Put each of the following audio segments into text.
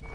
Good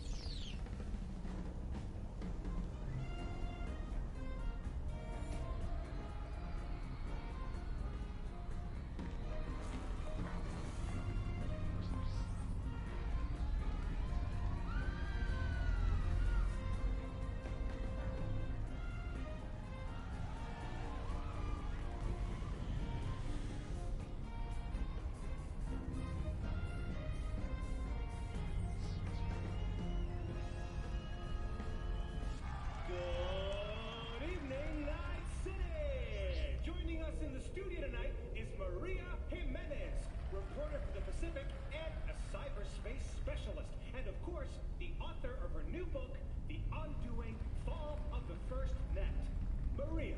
evening, Night City! Joining us in the studio tonight is Maria Jimenez, reporter for the Pacific and a cyberspace specialist. And of course, the author of her new book, The Undoing Fall of the First Net. Maria,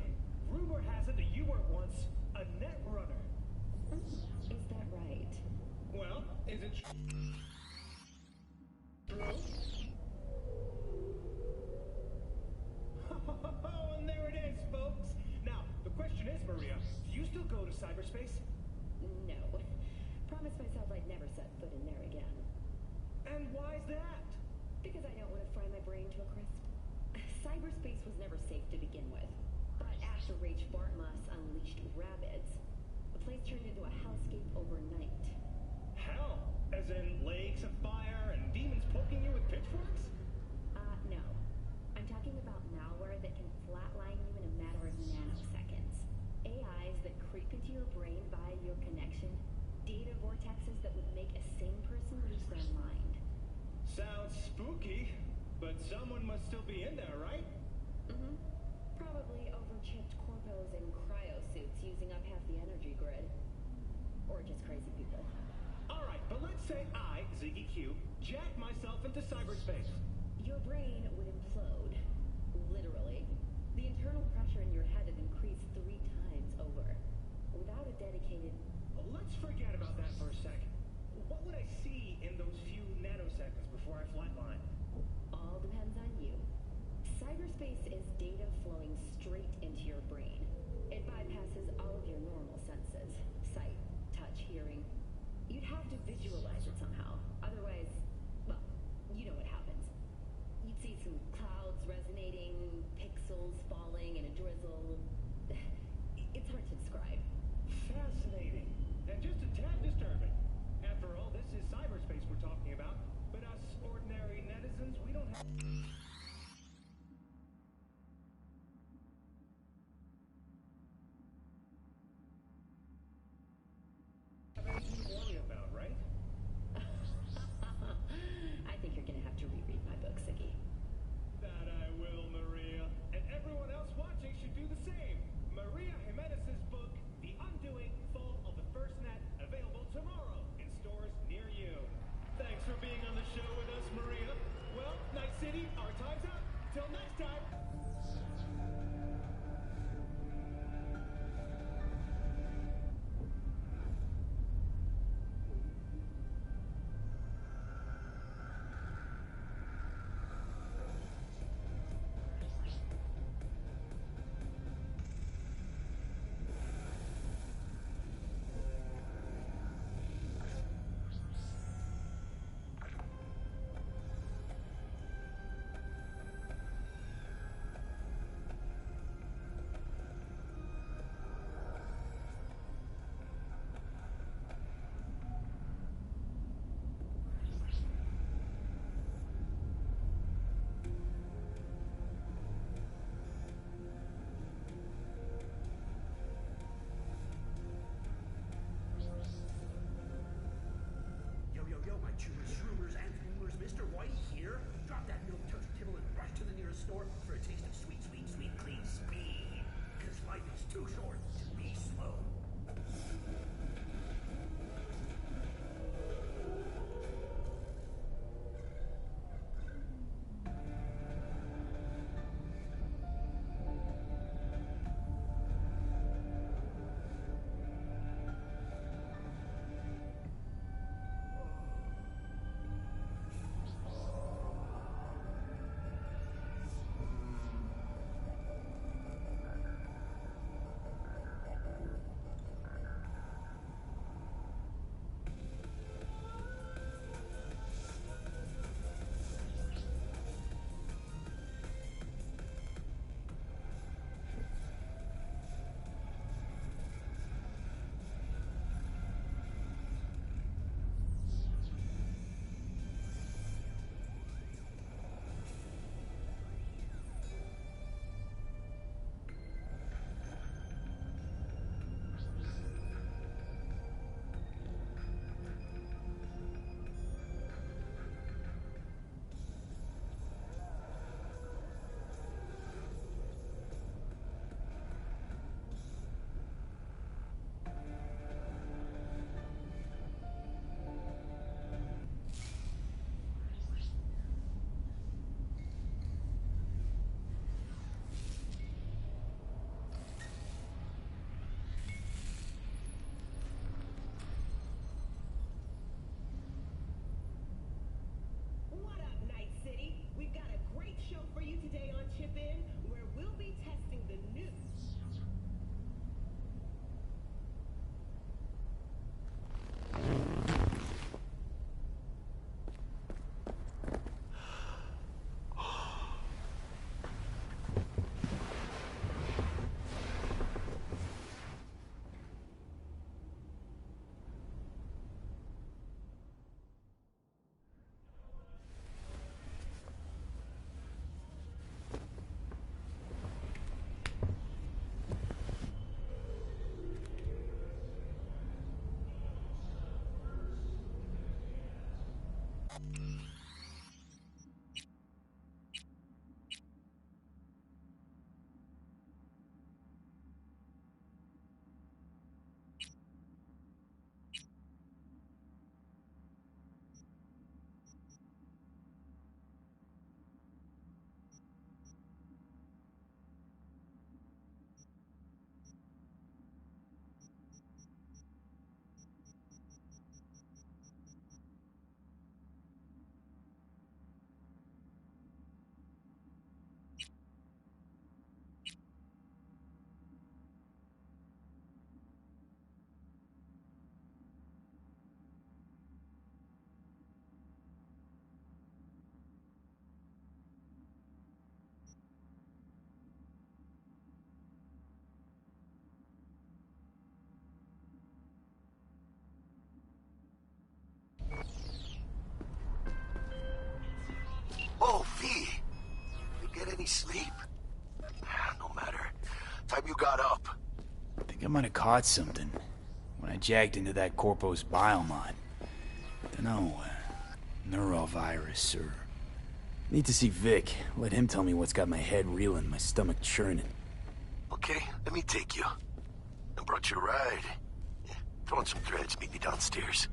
rumor has it that you were once a net runner. Is that right? Well, is it true? Oh, and there it is, folks. Now, the question is, Maria, do you still go to cyberspace? No. Promised myself I'd never set foot in there again. And why's that? Because I don't want to fry my brain to a crisp. Cyberspace was never safe to begin with. But after Rage Bartmoss unleashed rabbits, the place turned into a hellscape overnight. Hell? As in lakes of fire and demons poking you with pitchforks? No. I'm talking about malware that can flatline you in a matter of nanoseconds. AIs that creep into your brain via your connection. Data vortexes that would make a sane person lose their mind. Sounds spooky, but someone must still be in there, right? Mm-hmm. Probably overchipped corpos in cryosuits using up half the energy grid. Or just crazy people. Alright, but let's say I, Ziggy Q, jack myself into cyberspace. Your brain would implode. Literally. The internal pressure in your head would increase 3 times over. Without a dedicated... Let's forget about that for a second. What would I see in those few nanoseconds before I flatline? All depends on you. Cyberspace is data flowing straight into your brain. It bypasses all of your normal senses. Sight, touch, hearing. You'd have to visualize it somehow. Otherwise, well, you know what happens. You'd see some clouds resonating, pixels falling, and a drizzle. It's hard to describe. Fascinating. And just a tad disturbing. After all, this is cyberspace we're talking about. But us ordinary netizens, we don't have... anything to worry about, right? I think you're gonna have to reread my book, Ziggy. That I will, Maria. And everyone else watching should do the same. Maria Jimenez's book, The Undoing Fall of the First Net, available tomorrow in stores near you. Thanks for being on the show with us, Maria. Well, Night City, our time's up. Till next time. Oh, V. You get any sleep? No matter. Time you got up. I think I might have caught something when I jacked into that Corpo's biomod. Dunno, neurovirus or... Need to see Vic. Let him tell me what's got my head reeling, my stomach churning. Okay, let me take you. I brought you a ride. Yeah, throw on some threads, meet me downstairs.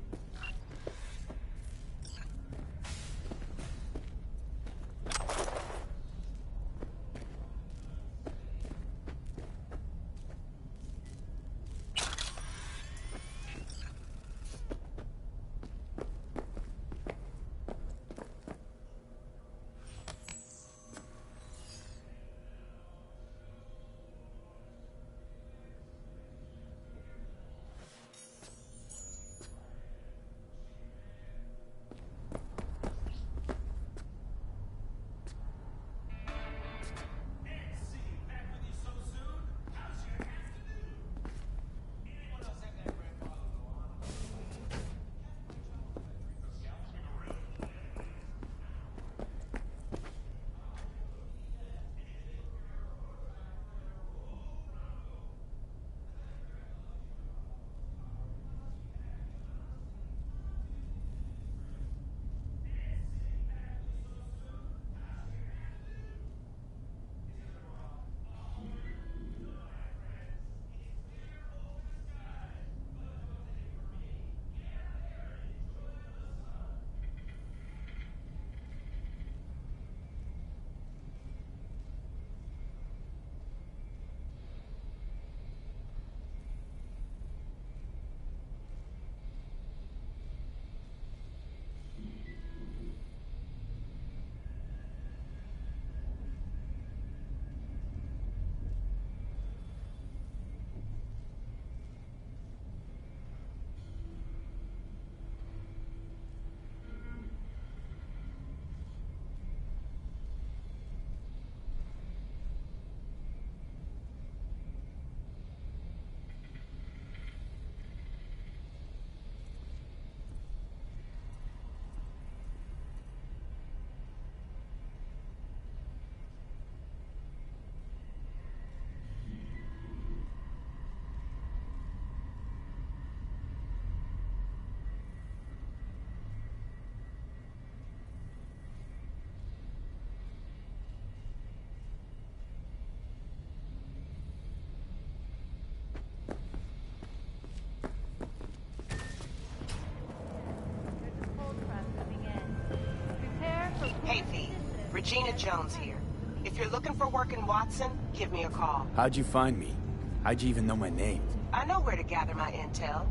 Hey, V. Regina Jones here. If you're looking for work in Watson, give me a call. How'd you find me? How'd you even know my name? I know where to gather my intel.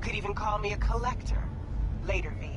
Could even call me a collector. Later, V.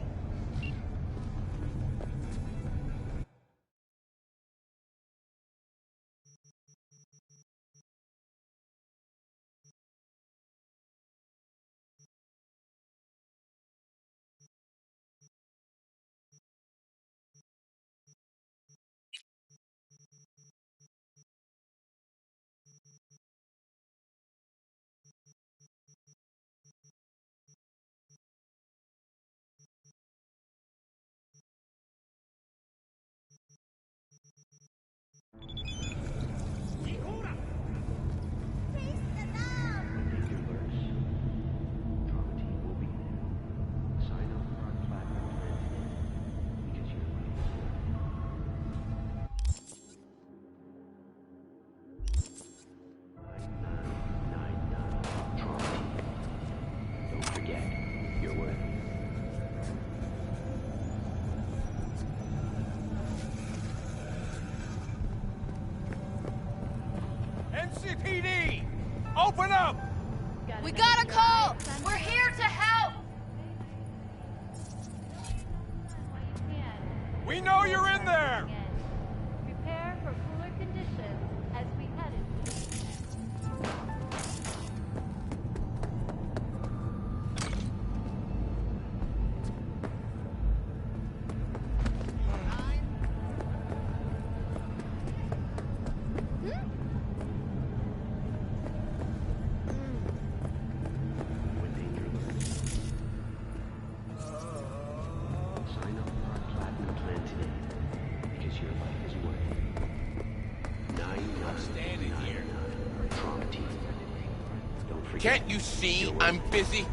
You're worth it. NCPD! Open up! We got a call! We're here to help! We know you're in there! Prepare for cooler conditions as we head into When danger lurks. Sign up for our platinum plan today, because your life is worth it. 9999 standing here. Trump team. Don't forget. Can't you see I'm busy?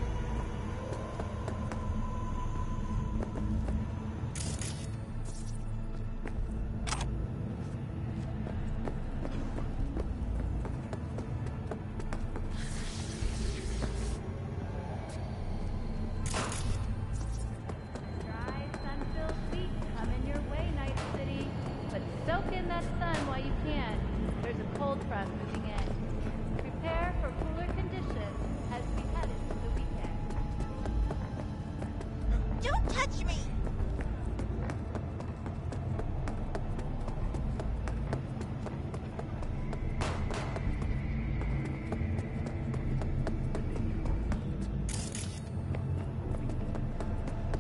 dry, sun-filled week coming your way, Night City. But soak in that sun while you can. There's a cold front moving in. Prepare for cooler conditions as we head into the weekend. Don't touch me!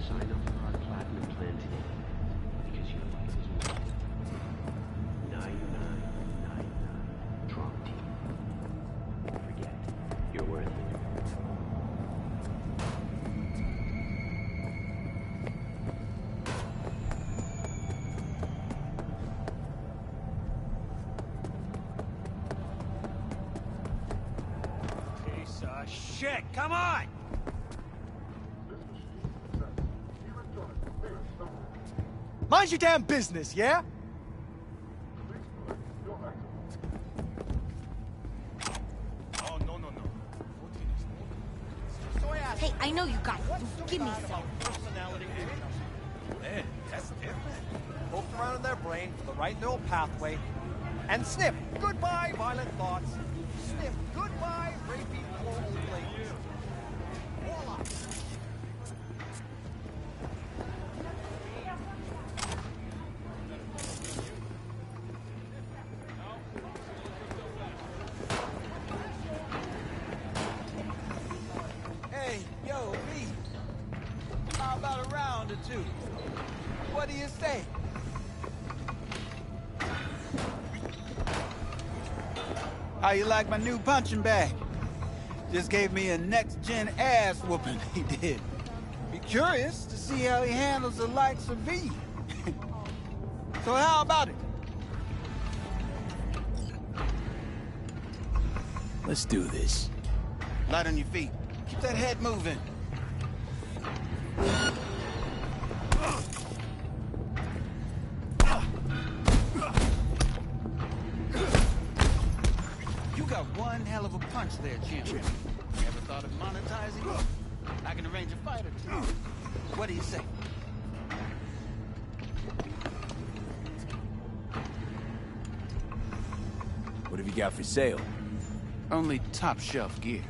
Sign up for our platinum plan today, because your life is worth it. 9999 Trump team. Don't forget, you're worth it. Piece of shit, come on! Mind your damn business, yeah? Oh, no, no, no. Hey, I know you got it. Give me some. Man, that's different. Poked around in their brain for the right neural pathway. And snip, goodbye, violent thoughts. Snip, goodbye, rapey, poor old ladies. Voila. Hey, yo, V. How about a round or two? What do you say? How you like my new punching bag? Just gave me a next-gen ass whooping, he did. Be curious to see how he handles the likes of V. So how about it? Let's do this. Light on your feet. Keep that head moving. You got one hell of a punch there, champion. Ever thought of monetizing it? I can arrange a fight or two. What do you say? What have you got for sale? Only top shelf gear.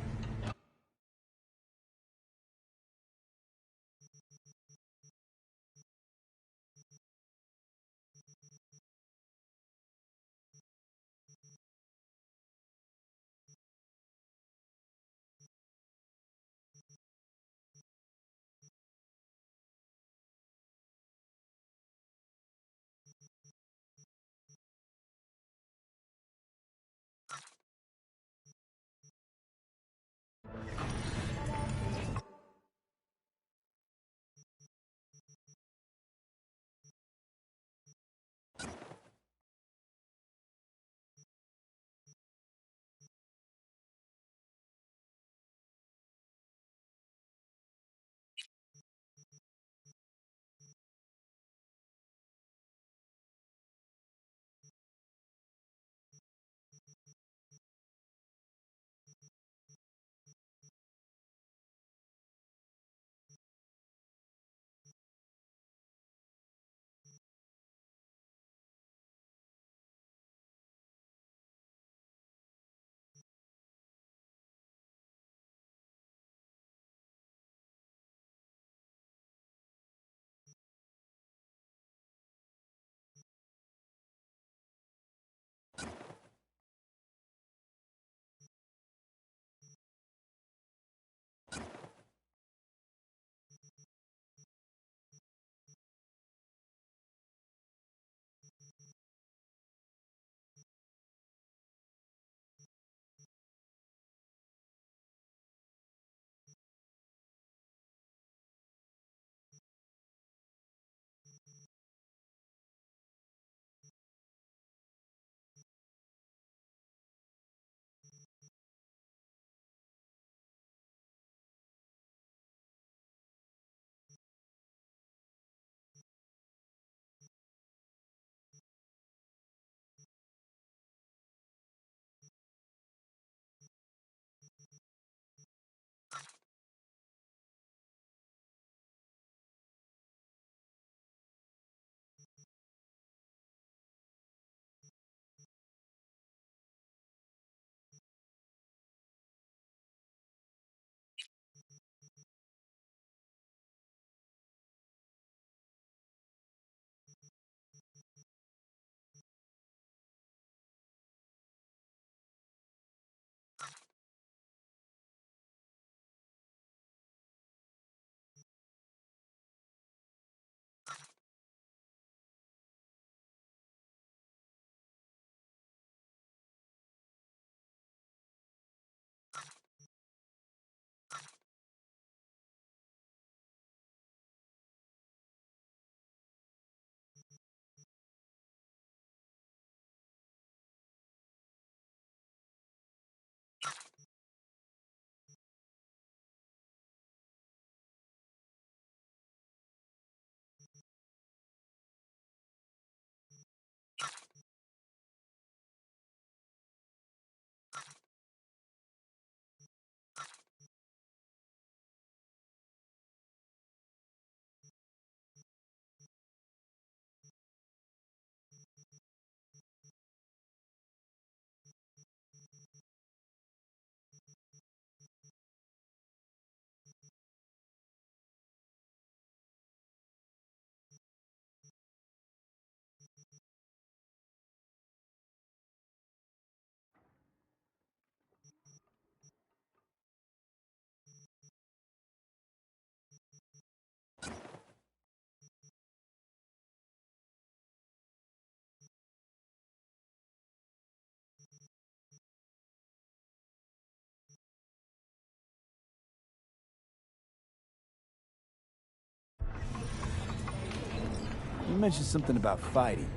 You mentioned something about fighting.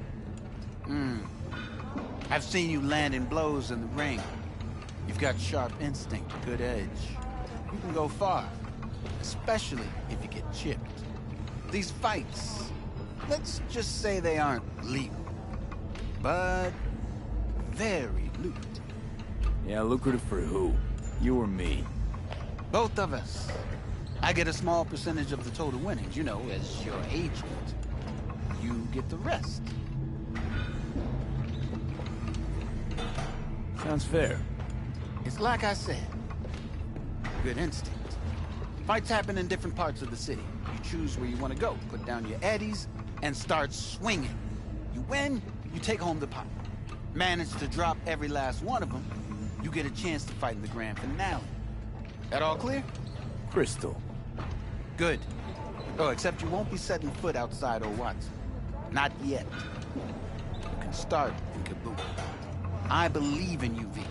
I've seen you landing blows in the ring. You've got sharp instinct, good edge. You can go far, especially if you get chipped. These fights, let's just say they aren't legal, but very lucrative. Yeah, lucrative for who? You or me? Both of us. I get a small percentage of the total winnings, you know, as your agent. You get the rest. Sounds fair. It's like I said. Good instinct. Fights happen in different parts of the city. You choose where you want to go, put down your eddies, and start swinging. You win, you take home the pot. Manage to drop every last one of them, you get a chance to fight in the grand finale. That all clear? Crystal. Good. Oh, except you won't be setting foot outside old Watson. Not yet. You can start in Kaboom. I believe in you, V.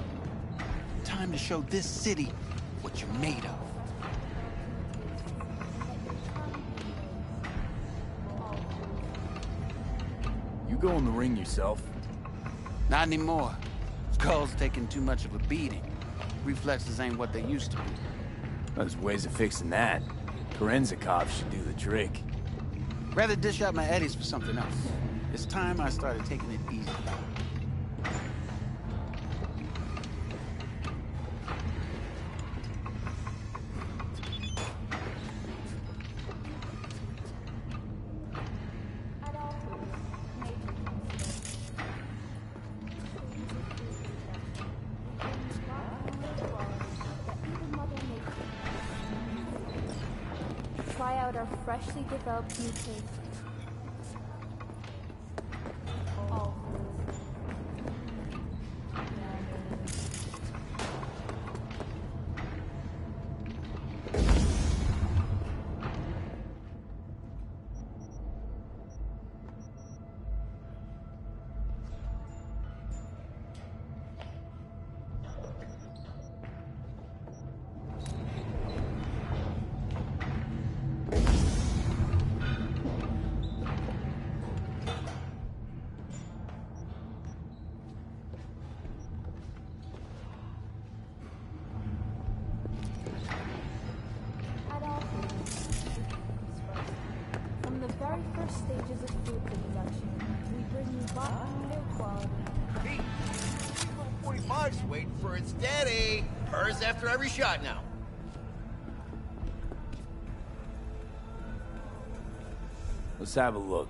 Time to show this city what you're made of. You go in the ring yourself? Not anymore. Skull's taking too much of a beating. Reflexes ain't what they used to be. There's ways of fixing that. Korenzikov should do the trick. Rather dish out my eddies for something else. It's time I started taking it easy. Try out our freshly developed new taste. All From the very first stages of food production, we bring you bottom air quality. Pete, 45's waiting for its daddy. Hers after every shot now. Let's have a look.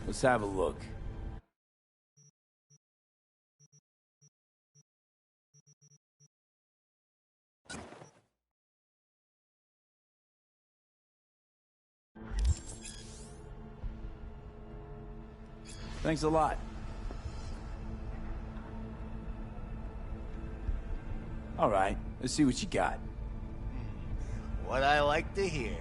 Let's have a look. Thanks a lot. All right, let's see what you got. What I like to hear.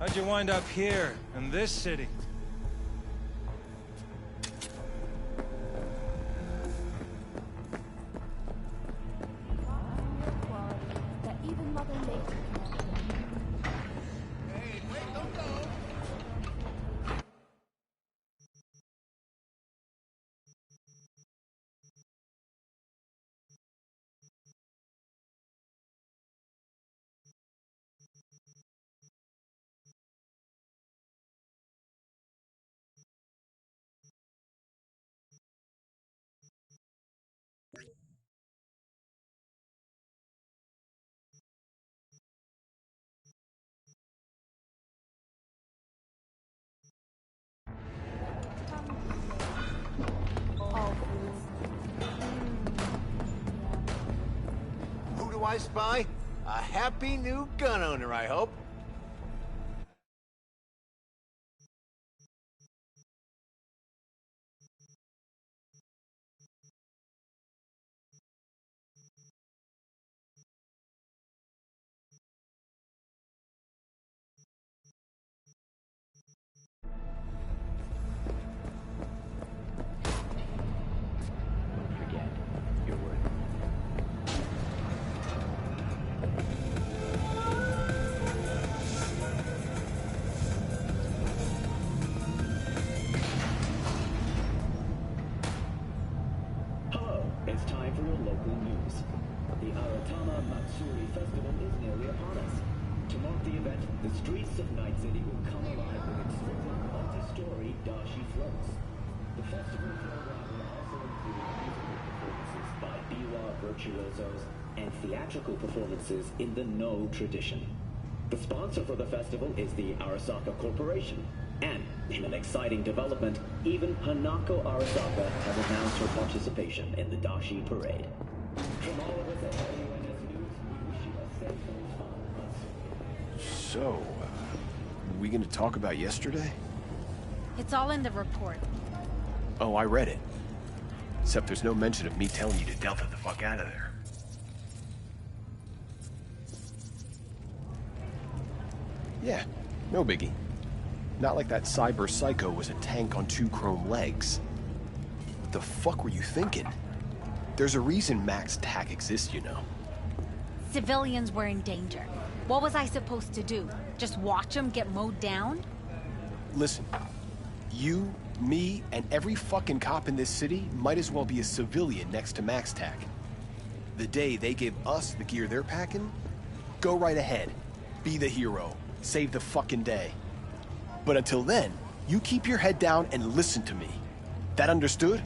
How'd you wind up here, in this city? That even Mother Nature can't. Hey, wait, don't go! Who do I spy? A happy new gun owner, I hope. Don't forget, you're worth it. Hello, it's time for your local news. The Aratama Matsuri Festival is nearly upon us. To mark the event, the streets of Night City will come alive with exquisite multi-story dashi floats. The festival program will also include musical performances by biwa virtuosos and theatrical performances in the No tradition. The sponsor for the festival is the Arasaka Corporation. And, in an exciting development, even Hanako Arasaka has announced her participation in the Dashi Parade. From all of us at WNS News, we wish you a safe and fun Matsuri. So, we gonna talk about yesterday? It's all in the report. Oh, I read it. Except there's no mention of me telling you to delta the fuck out of there. Yeah, no biggie. Not like that cyber psycho was a tank on 2 chrome legs. What the fuck were you thinking? There's a reason Max TAC exists, you know. Civilians were in danger. What was I supposed to do? Just watch them get mowed down? Listen, you, me, and every fucking cop in this city might as well be a civilian next to Max TAC. The day they give us the gear they're packing, go right ahead. Be the hero. Save the fucking day. But until then, you keep your head down and listen to me. That understood?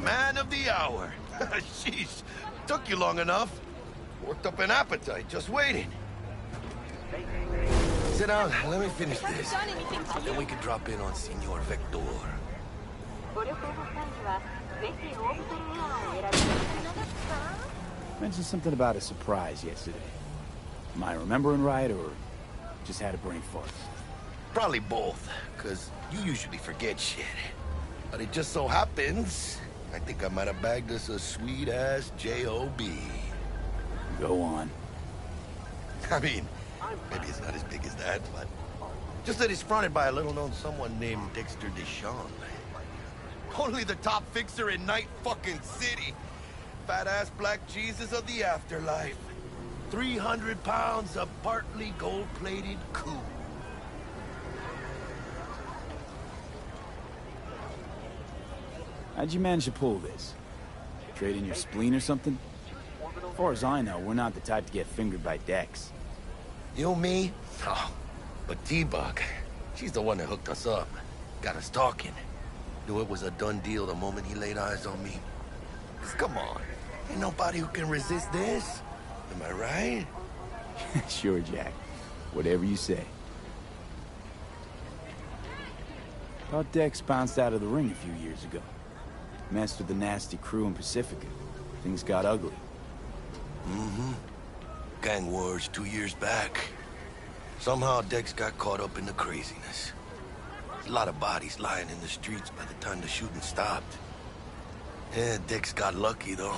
Man of the hour. Jeez, took you long enough. Worked up an appetite just waiting. Sit down, let me finish this. Then we can drop in on Senor Vector. Mentioned something about a surprise yesterday. Am I remembering right, or just had a brain fart? Probably both, because you usually forget shit. But it just so happens, I think I might have bagged us a sweet-ass J.O.B. Go on. I mean, maybe it's not as big as that, but just that it's fronted by a little-known someone named Dexter Deshawn. Only the top fixer in Night fucking City. Fat-ass black Jesus of the afterlife. 300 pounds of partly gold-plated coup. How'd you manage to pull this? Trade in your spleen or something? As far as I know, we're not the type to get fingered by Dex. You, me? Oh, but T-Bug, she's the one that hooked us up. Got us talking. Knew it was a done deal the moment he laid eyes on me. 'Cause come on, ain't nobody who can resist this. Am I right? Sure, Jack. Whatever you say. Thought Dex bounced out of the ring a few years ago. Messed with the nasty crew in Pacifica. Things got ugly. Mm-hmm. Gang wars 2 years back. Somehow Dex got caught up in the craziness. A lot of bodies lying in the streets by the time the shooting stopped. Yeah, Dex got lucky, though.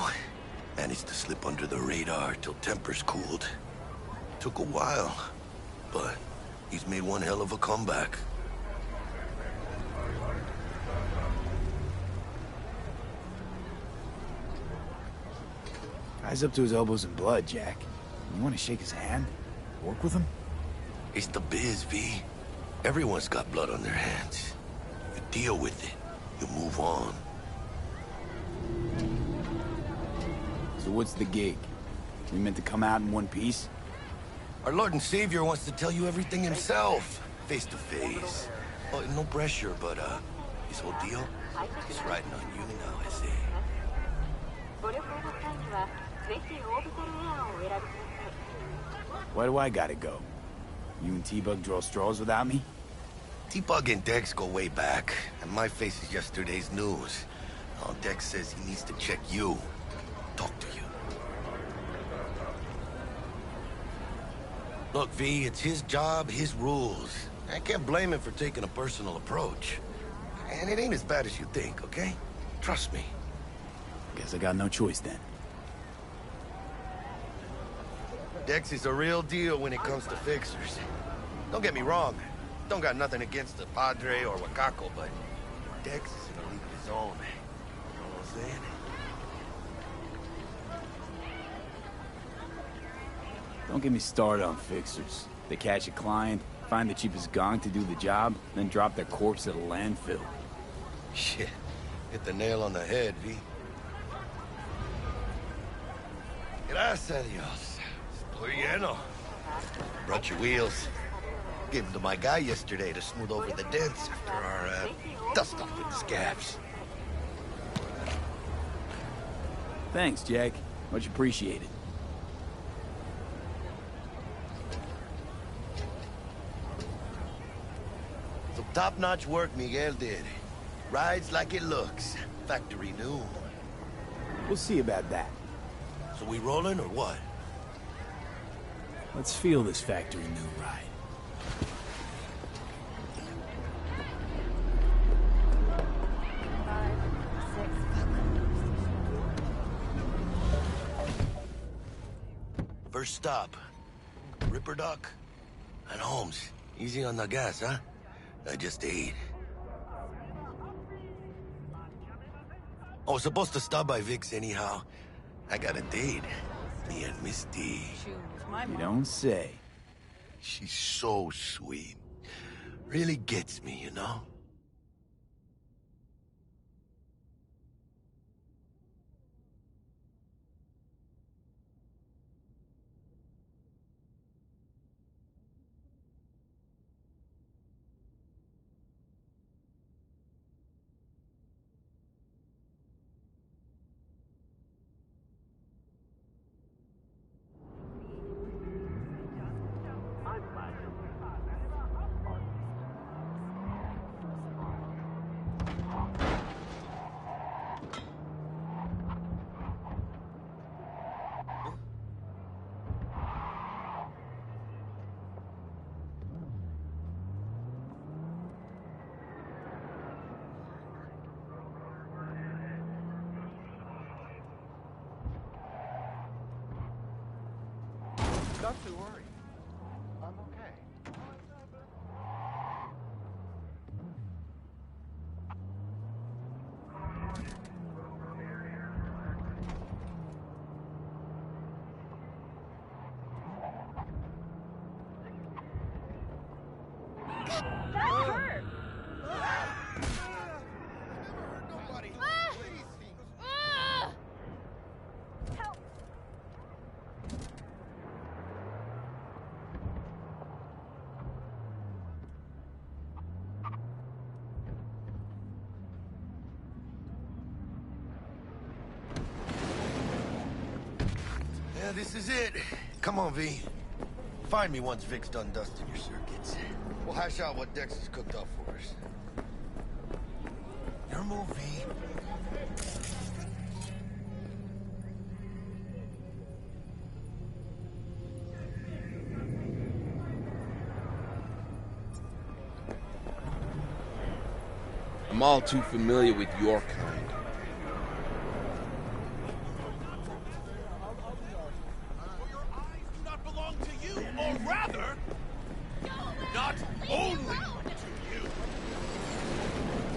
Managed to slip under the radar till tempers cooled. Took a while, but he's made one hell of a comeback. Guy's up to his elbows in blood, Jack. You want to shake his hand? Work with him? It's the biz, V. Everyone's got blood on their hands. You deal with it. You move on. So what's the gig? We meant to come out in one piece? Our Lord and Savior wants to tell you everything himself, face to face. Oh, no pressure, but his whole deal is riding on you now, I say. Why do I gotta go? You and T-Bug draw straws without me? T-Bug and Dex go way back, and my face is yesterday's news. Oh, Dex says he needs to check you. Talk to you. Look, V, it's his job, his rules. I can't blame him for taking a personal approach. And it ain't as bad as you think, okay? Trust me. Guess I got no choice then. Dex is a real deal when it comes to fixers. Don't get me wrong. Don't got nothing against the Padre or Wakako, but Dex is in a league of his own. You know what I'm saying? Don't get me started on fixers. They catch a client, find the cheapest gong to do the job, then drop their corpse at a landfill. Shit. Hit the nail on the head, V. Gracias, Dios. Estoy lleno. Brought your wheels. Gave them to my guy yesterday to smooth over the dents after our dust off with the scabs. Thanks, Jack. Much appreciated. Some top-notch work Miguel did. Rides like it looks. Factory new. We'll see about that. So we rolling or what? Let's feel this factory new ride. First stop. Ripperdock and Holmes. Easy on the gas, huh? I just ate. I was supposed to stop by Vic's anyhow. I got a date. Me and Misty. You don't say. She's so sweet. Really gets me, you know? Not to worry. I'm okay. That hurt! Help! Yeah, this is it. Come on, V. Find me once Vic's done dusting your circuits. We'll hash out what Dex has cooked up for us. Your move, V. I'm all too familiar with your kind. Not belong to you, or rather, not only to you.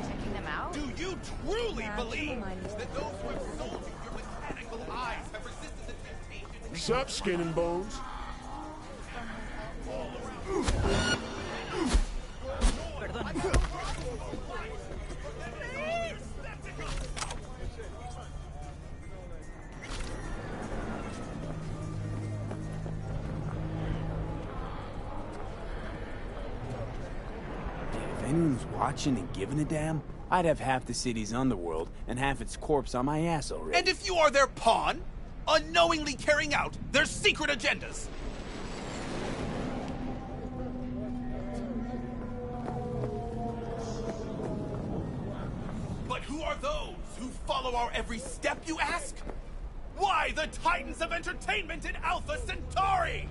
Checking them out? Do you truly believe that those who have sold you your mechanical eyes have resisted the temptation to Sup, skin and bones? If anyone was watching and giving a damn, I'd have half the city's underworld and half its corpse on my ass already. And if you are their pawn, unknowingly carrying out their secret agendas. But who are those who follow our every step, you ask? Why, the titans of entertainment in Alpha Centauri!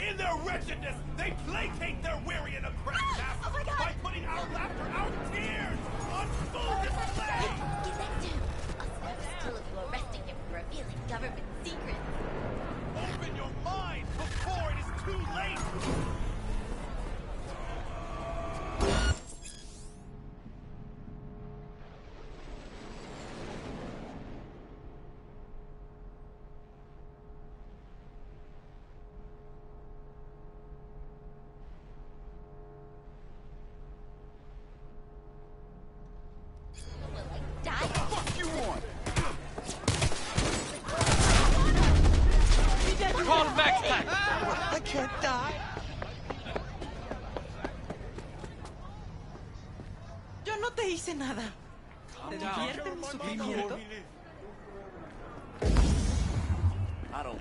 In their wretchedness, they placate their weary and oppressed masses by putting our laughter, our tears, on full display! Get next to him. I'll stand still if you arresting him for revealing government secrets. Open your mind before it is too late! Fuck you want? Call Max Tack! I can't die. Yo no te hice nada. ¿Te divierte mi sufrimiento? I don't.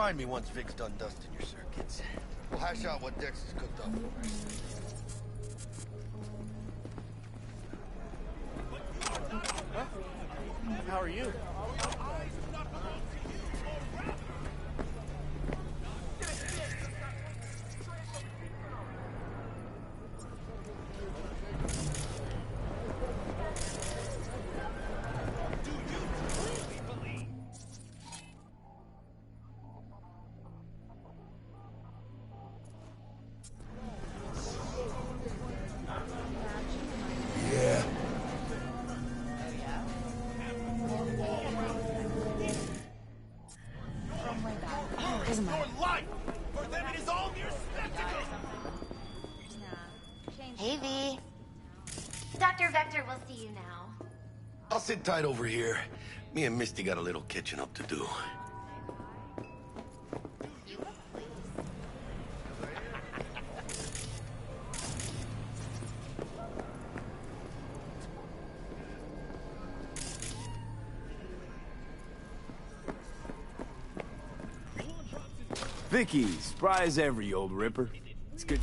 Remind me once Vic's done dusting your circuits. We'll hash out what Dex has cooked up for us. How are you? Hey, V. Dr. Vector will see you now. I'll sit tight over here. Me and Misty got a little catching up to do. Vicky, spry as ever, you old ripper. It's good.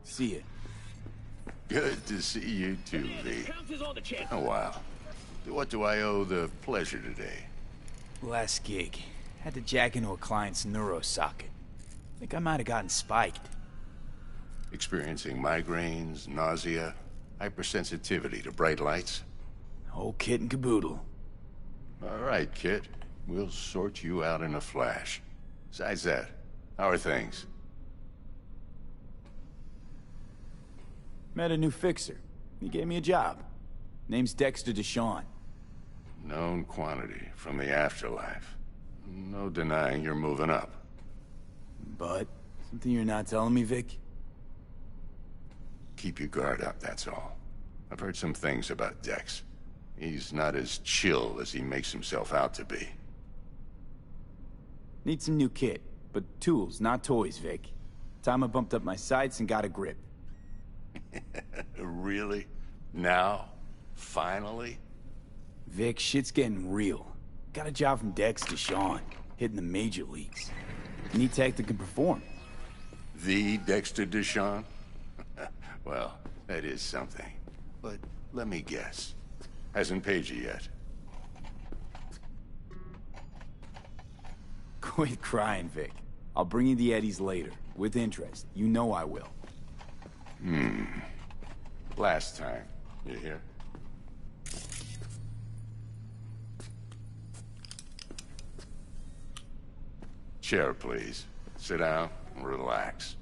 See ya. Good to see you too, V. Oh, wow. What do I owe the pleasure today? Last gig. Had to jack into a client's neuro socket. Think I might have gotten spiked. Experiencing migraines, nausea, hypersensitivity to bright lights? Whole kit and caboodle. All right, kid. We'll sort you out in a flash. Besides that, how are things? Met a new fixer. He gave me a job. Name's Dexter Deshawn. Known quantity from the afterlife. No denying you're moving up. But, something you're not telling me, Vic? Keep your guard up, that's all. I've heard some things about Dex. He's not as chill as he makes himself out to be. Need some new kit, but tools, not toys, Vic. Time I bumped up my sights and got a grip. Really? Now? Finally? Vic, shit's getting real. Got a job from Dex Deshawn, hitting the major leagues. Need tech that can perform. The Dexter Deshawn? Well, that is something. But let me guess. Hasn't paid you yet. Quit crying, Vic. I'll bring you the eddies later, with interest. You know I will. Last time. You hear? Chair, please. Sit down and relax.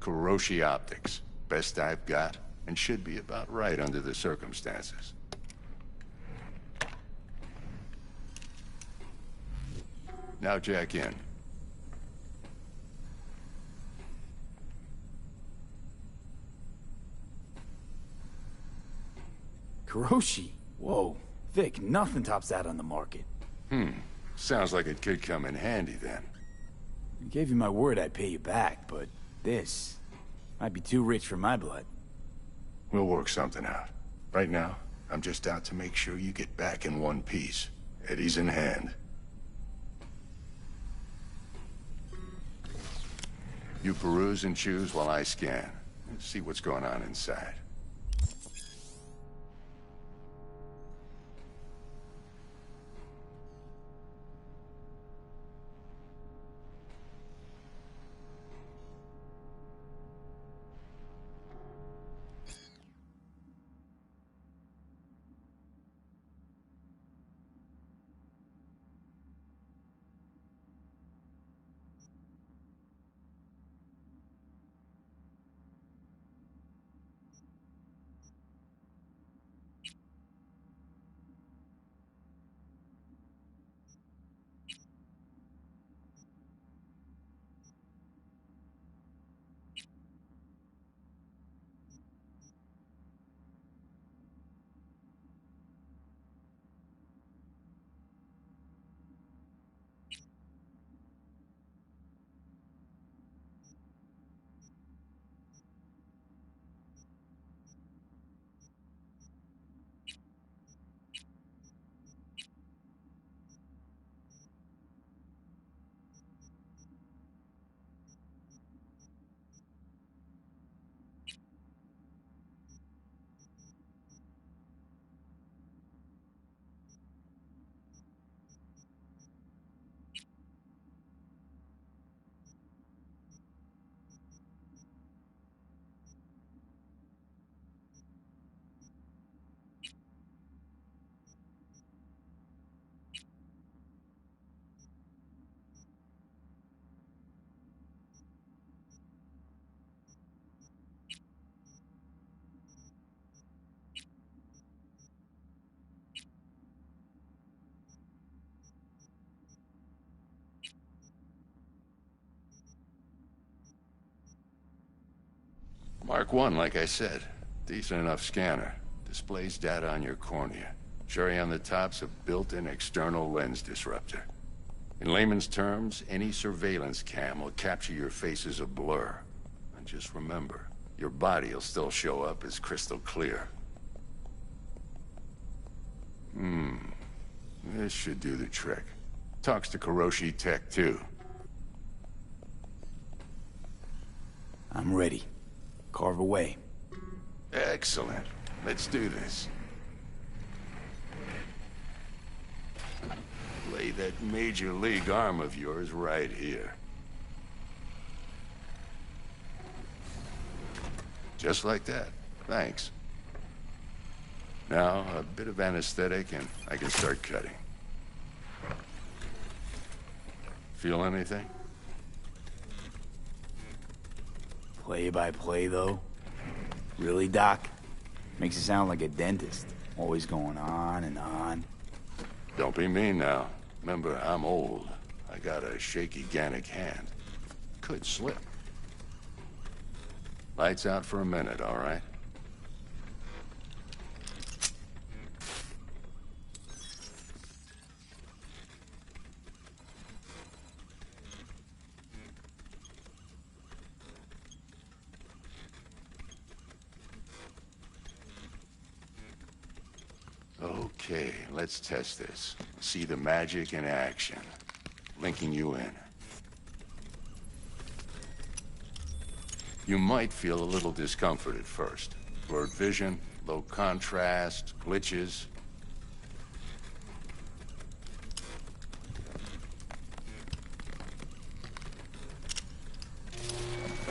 Kuroshi Optics. Best I've got, and should be about right under the circumstances. Now jack in. Kuroshi? Whoa. Vic, nothing tops that on the market. Sounds like it could come in handy then. I gave you my word I'd pay you back, but this might be too rich for my blood. We'll work something out. Right now, I'm just out to make sure you get back in one piece. Eddie's in hand. You peruse and choose while I scan. See what's going on inside. Mark 1, like I said. Decent enough scanner. Displays data on your cornea. Cherry on the top's a built-in external lens disruptor. In layman's terms, any surveillance cam will capture your face as a blur. And just remember, your body will still show up as crystal clear. This should do the trick. Talks to Kuroshi Tech, too. I'm ready. Carve away. Excellent. Let's do this. Lay that major league arm of yours right here. Just like that. Thanks. Now, a bit of anesthetic and I can start cutting. Feel anything? Play by play, though? Really, Doc? Makes it sound like a dentist. Always going on and on. Don't be mean now. Remember, I'm old. I got a shaky Gannic hand. Could slip. Lights out for a minute, all right? Okay, let's test this. See the magic in action. Linking you in. You might feel a little discomfort at first. Blurred vision, low contrast, glitches.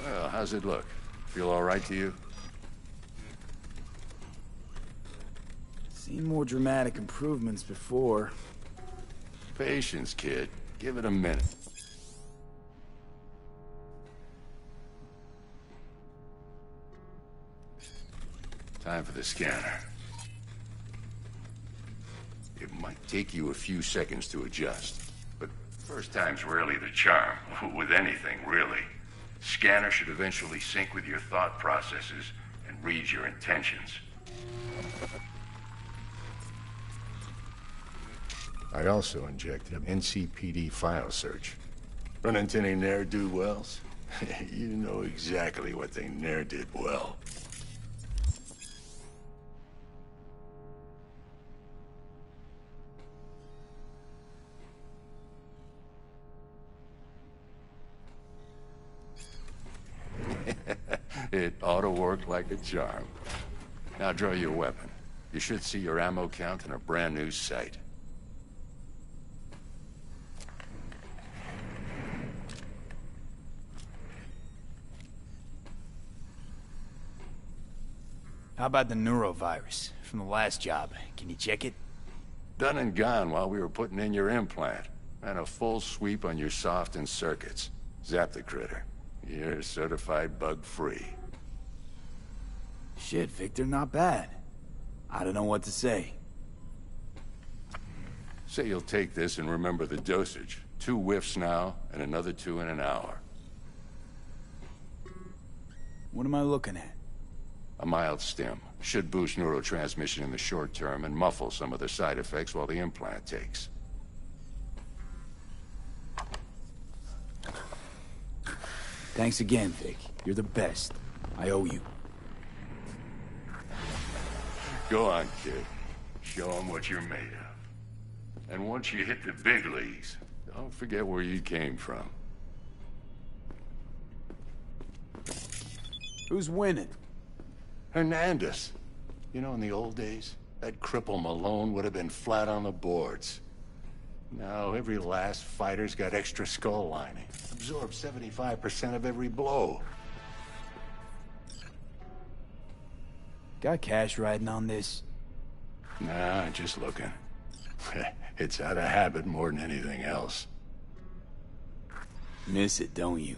Well, how's it look? Feel all right to you? Seen more dramatic improvements before. Patience, kid. Give it a minute. Time for the scanner. It might take you a few seconds to adjust, but first time's rarely the charm, with anything, really. Scanner should eventually sync with your thought processes and read your intentions. I also injected NCPD file search. Run into any ne'er-do-wells? You know exactly what they ne'er did well. It ought to work like a charm. Now draw your weapon. You should see your ammo count in a brand new sight. How about the neurovirus from the last job? Can you check it? Done and gone while we were putting in your implant. And a full sweep on your soft and circuits. Zap the critter. You're certified bug-free. Shit, Victor, not bad. I don't know what to say. Say you'll take this and remember the dosage. 2 whiffs now, and another 2 in an hour. What am I looking at? A mild stim. Should boost neurotransmission in the short term and muffle some of the side effects while the implant takes. Thanks again, Vic. You're the best. I owe you. Go on, kid. Show them what you're made of. And once you hit the big leagues, don't forget where you came from. Who's winning? Hernandez. You know, in the old days, that cripple Malone would have been flat on the boards. Now, every last fighter's got extra skull lining. Absorbs 75% of every blow. Got cash riding on this? Nah, just looking. It's out of habit more than anything else. Miss it, don't you?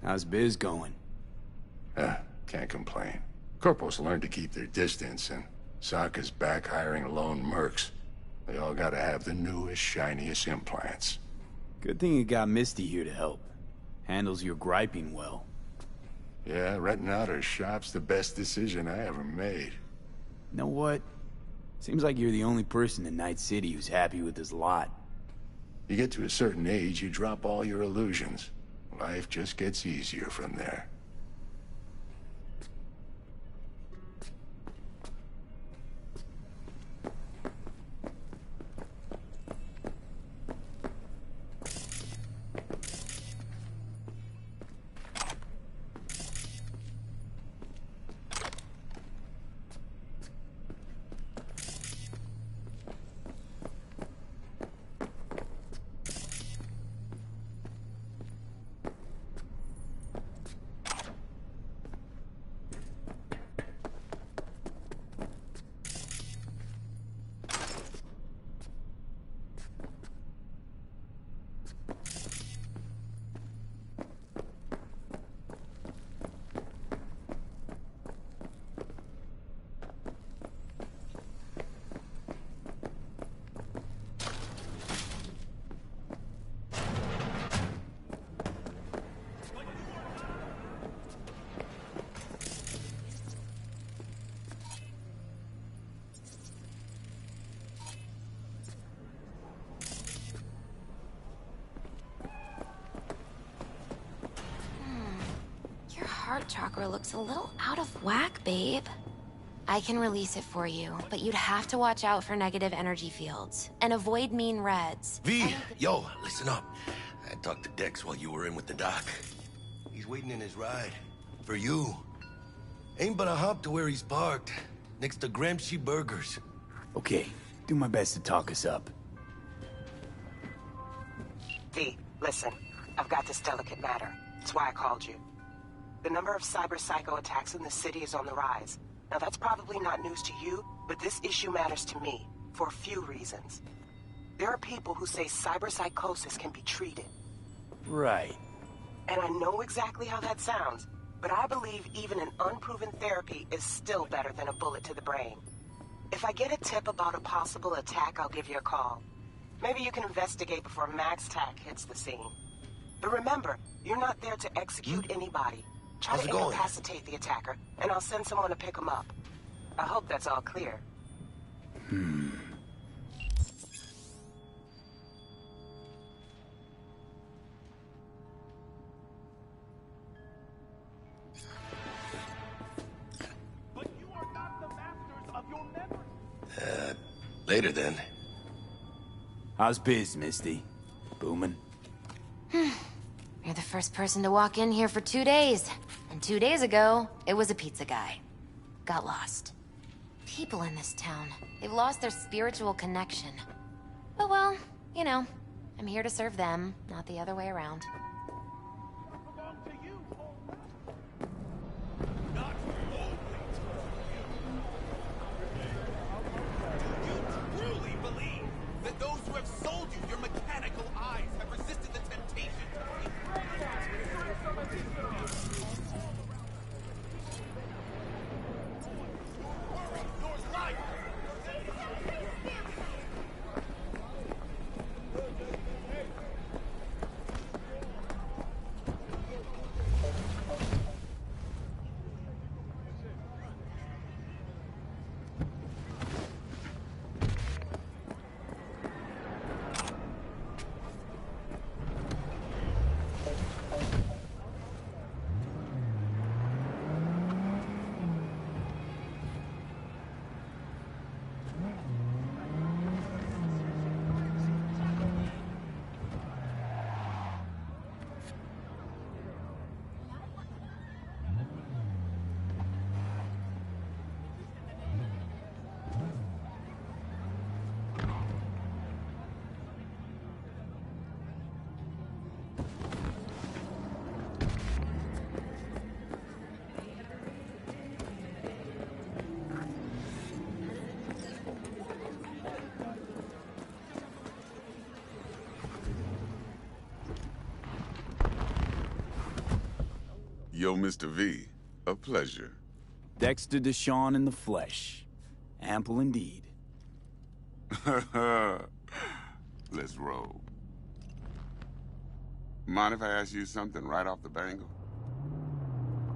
How's biz going? Can't complain. Corporals learn to keep their distance, and Sokka's back hiring lone mercs. They all gotta have the newest, shiniest implants. Good thing you got Misty here to help. Handles your griping well. Yeah, renting out her shop's the best decision I ever made. You know what? Seems like you're the only person in Night City who's happy with his lot. You get to a certain age, you drop all your illusions. Life just gets easier from there. Heart chakra looks a little out of whack, babe. I can release it for you, but you'd have to watch out for negative energy fields and avoid mean reds. V, yo, listen up. I talked to Dex while you were in with the doc. He's waiting in his ride. For you. Ain't but a hop to where he's parked. Next to Gramsci Burgers. Okay, do my best to talk us up. V, listen. I've got this delicate matter. That's why I called you. The number of cyber-psycho attacks in the city is on the rise. Now that's probably not news to you, but this issue matters to me, for a few reasons. There are people who say cyberpsychosis can be treated. Right. And I know exactly how that sounds, but I believe even an unproven therapy is still better than a bullet to the brain. If I get a tip about a possible attack, I'll give you a call. Maybe you can investigate before MaxTac hits the scene. But remember, you're not there to execute anybody. Try to incapacitate the attacker, and I'll send someone to pick him up. I hope that's all clear. But you are not the masters of your memory. Later then. How's biz, Misty? Booming? You're the first person to walk in here for 2 days. And 2 days ago, it was a pizza guy. Got lost. People in this town, they've lost their spiritual connection. But well, you know, I'm here to serve them, not the other way around. Truly believe that those who have sold you your mechanical eyes have resisted the temptation to Yo, Mr. V, a pleasure. Dexter Deshawn in the flesh. Ample indeed. Let's roll. Mind if I ask you something right off the bangle?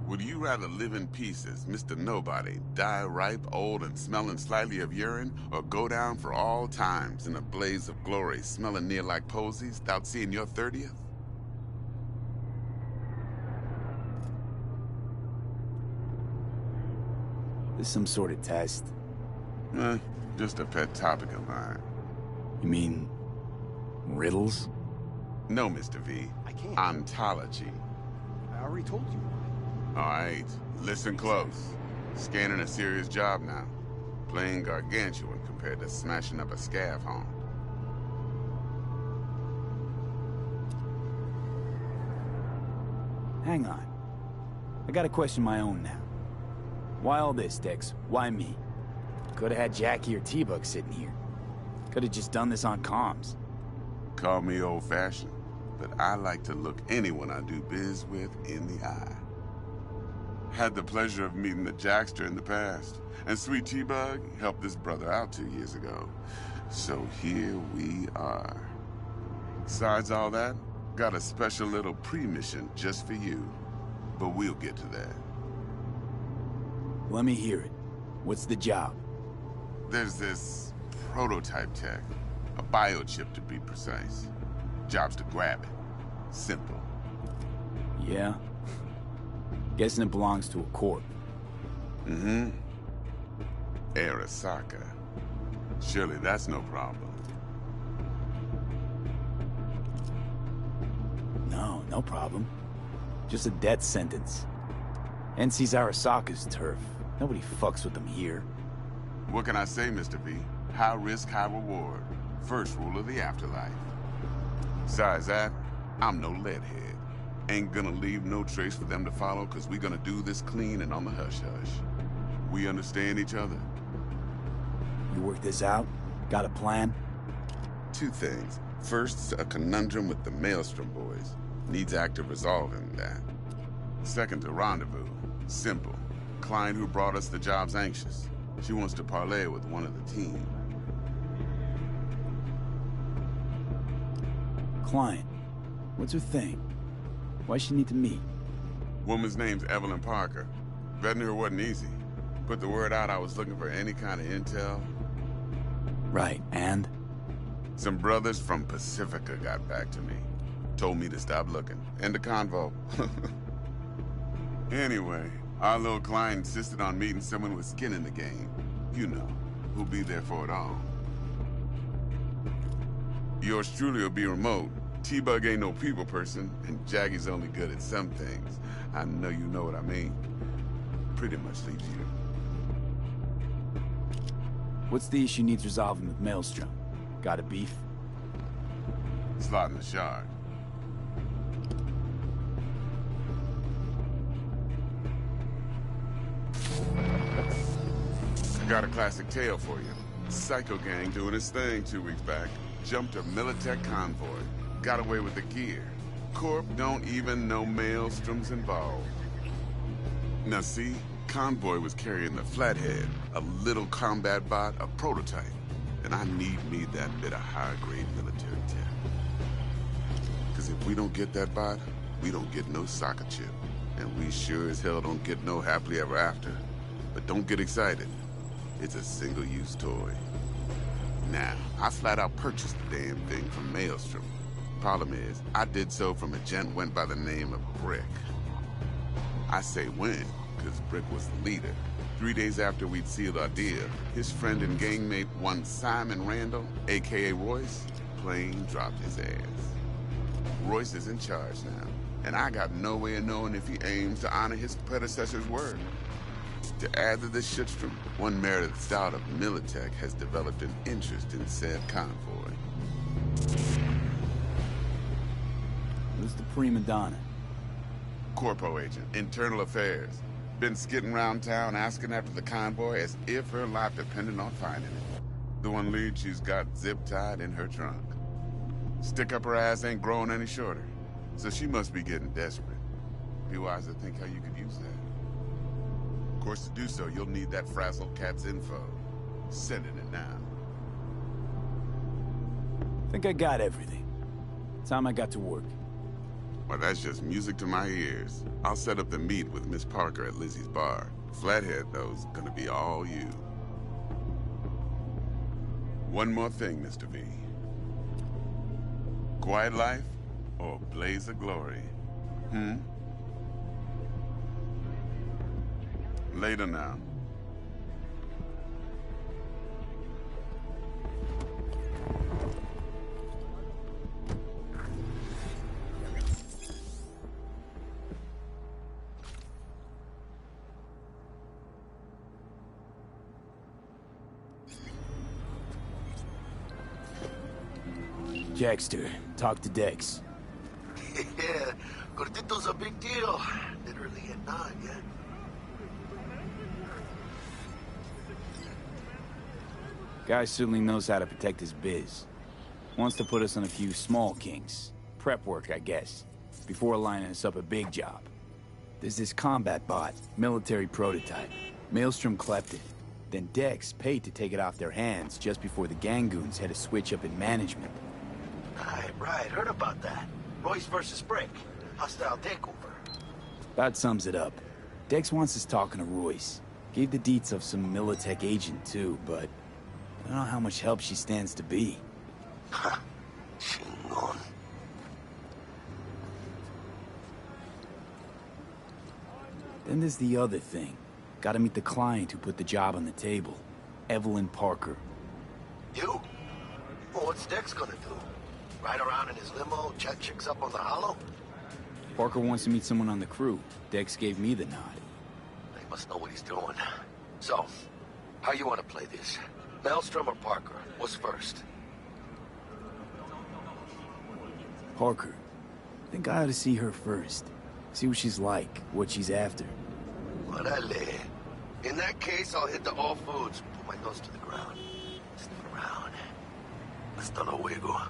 Would you rather live in pieces, Mr. Nobody, die ripe, old, and smelling slightly of urine, or go down for all times in a blaze of glory, smelling near like posies, without seeing your 30th? This some sort of test? Just a pet topic of mine. You mean... riddles? No, Mr. V. I can't. Ontology. I already told you. All right, listen close. Scanning a serious job now. Playing gargantuan compared to smashing up a scav home. Hang on. I gotta question my own now. Why all this, Dex? Why me? Could've had Jackie or T-Bug sitting here. Could've just done this on comms. Call me old-fashioned, but I like to look anyone I do biz with in the eye. Had the pleasure of meeting the Jackster in the past, and Sweet T-Bug helped this brother out 2 years ago. So here we are. Besides all that, got a special little pre-mission just for you. But we'll get to that. Let me hear it. What's the job? There's this prototype tech. A biochip, to be precise. Job's to grab it. Simple. Yeah? Guessing it belongs to a corp. Mm-hmm. Arasaka. Surely that's no problem. No problem. Just a death sentence. NC's Arasaka's turf. Nobody fucks with them here. What can I say, Mr. V? High risk, high reward. First rule of the afterlife. Besides that, I'm no leadhead. Ain't gonna leave no trace for them to follow, cause we gonna do this clean and on the hush-hush. We understand each other? You work this out? Got a plan? Two things. First, a conundrum with the Maelstrom boys. Needs active resolving that. Second, a rendezvous. Simple. Client who brought us the job's anxious. She wants to parlay with one of the team. Client? What's her thing? Why she need to meet? Woman's name's Evelyn Parker. Vetting her wasn't easy. Put the word out I was looking for any kind of intel. Right, and? Some brothers from Pacifica got back to me. Told me to stop looking. End of convo. Anyway, our little client insisted on meeting someone with skin in the game. You know, who'll be there for it all. Yours truly will be remote. T-Bug ain't no people person, and Jaggy's only good at some things. I know you know what I mean. Pretty much leaves you. What's the issue needs resolving with Maelstrom? Got a beef? Slot in the shard. Got a classic tale for you. Psycho gang doing his thing 2 weeks back. Jumped a Militech convoy. Got away with the gear. Corp don't even know Maelstrom's involved. Now see, convoy was carrying the Flathead, a little combat bot, a prototype. And I need me that bit of high-grade military tech. Because if we don't get that bot, we don't get no soccer chip. And we sure as hell don't get no happily ever after. But don't get excited. It's a single-use toy. Now, I flat out purchased the damn thing from Maelstrom. Problem is, I did so from a gent went by the name of Brick. I say when, because Brick was the leader. 3 days after we'd sealed our deal, his friend and gangmate, one Simon Randall, a.k.a. Royce, plain dropped his ass. Royce is in charge now, and I got no way of knowing if he aims to honor his predecessor's word. To add to this shitstorm, one Meredith Stout of Militech has developed an interest in said convoy. Who's the prima donna? Corpo agent, internal affairs. Been skidding around town asking after the convoy as if her life depended on finding it. The one lead she's got zip-tied in her trunk. Stick up her ass ain't growing any shorter, so she must be getting desperate. Be wise to think how you could use that. Of course, to do so, you'll need that frazzled cat's info. Sending it now. Think I got everything. Time I got to work. Well, that's just music to my ears. I'll set up the meet with Miss Parker at Lizzie's bar. Flathead, though's gonna be all you. One more thing, Mr. V. Quiet life or blaze of glory? Later now. Jackster, talk to Dex. Yeah, Gordito's a big deal. Literally at 9, yeah? Guy certainly knows how to protect his biz. Wants to put us on a few small kinks. Prep work, I guess. Before lining us up a big job. There's this combat bot, military prototype. Maelstrom clept it. Then Dex paid to take it off their hands just before the Gangoons had a switch up in management. Right, heard about that. Royce versus Brick. Hostile takeover. That sums it up. Dex wants us talking to Royce. Gave the deets of some Militech agent too, but I don't know how much help she stands to be. Chingon. Then there's the other thing. Gotta meet the client who put the job on the table. Evelyn Parker. You? Well, what's Dex gonna do? Ride around in his limo, chat chicks up on the hollow? Parker wants to meet someone on the crew. Dex gave me the nod. He must know what he's doing. So, how you want to play this? Maelstrom or Parker? What's first? Parker. I think I ought to see her first. See what she's like, what she's after. Órale. In that case, I'll hit the All Foods, put my nose to the ground. Stick around. Hasta luego.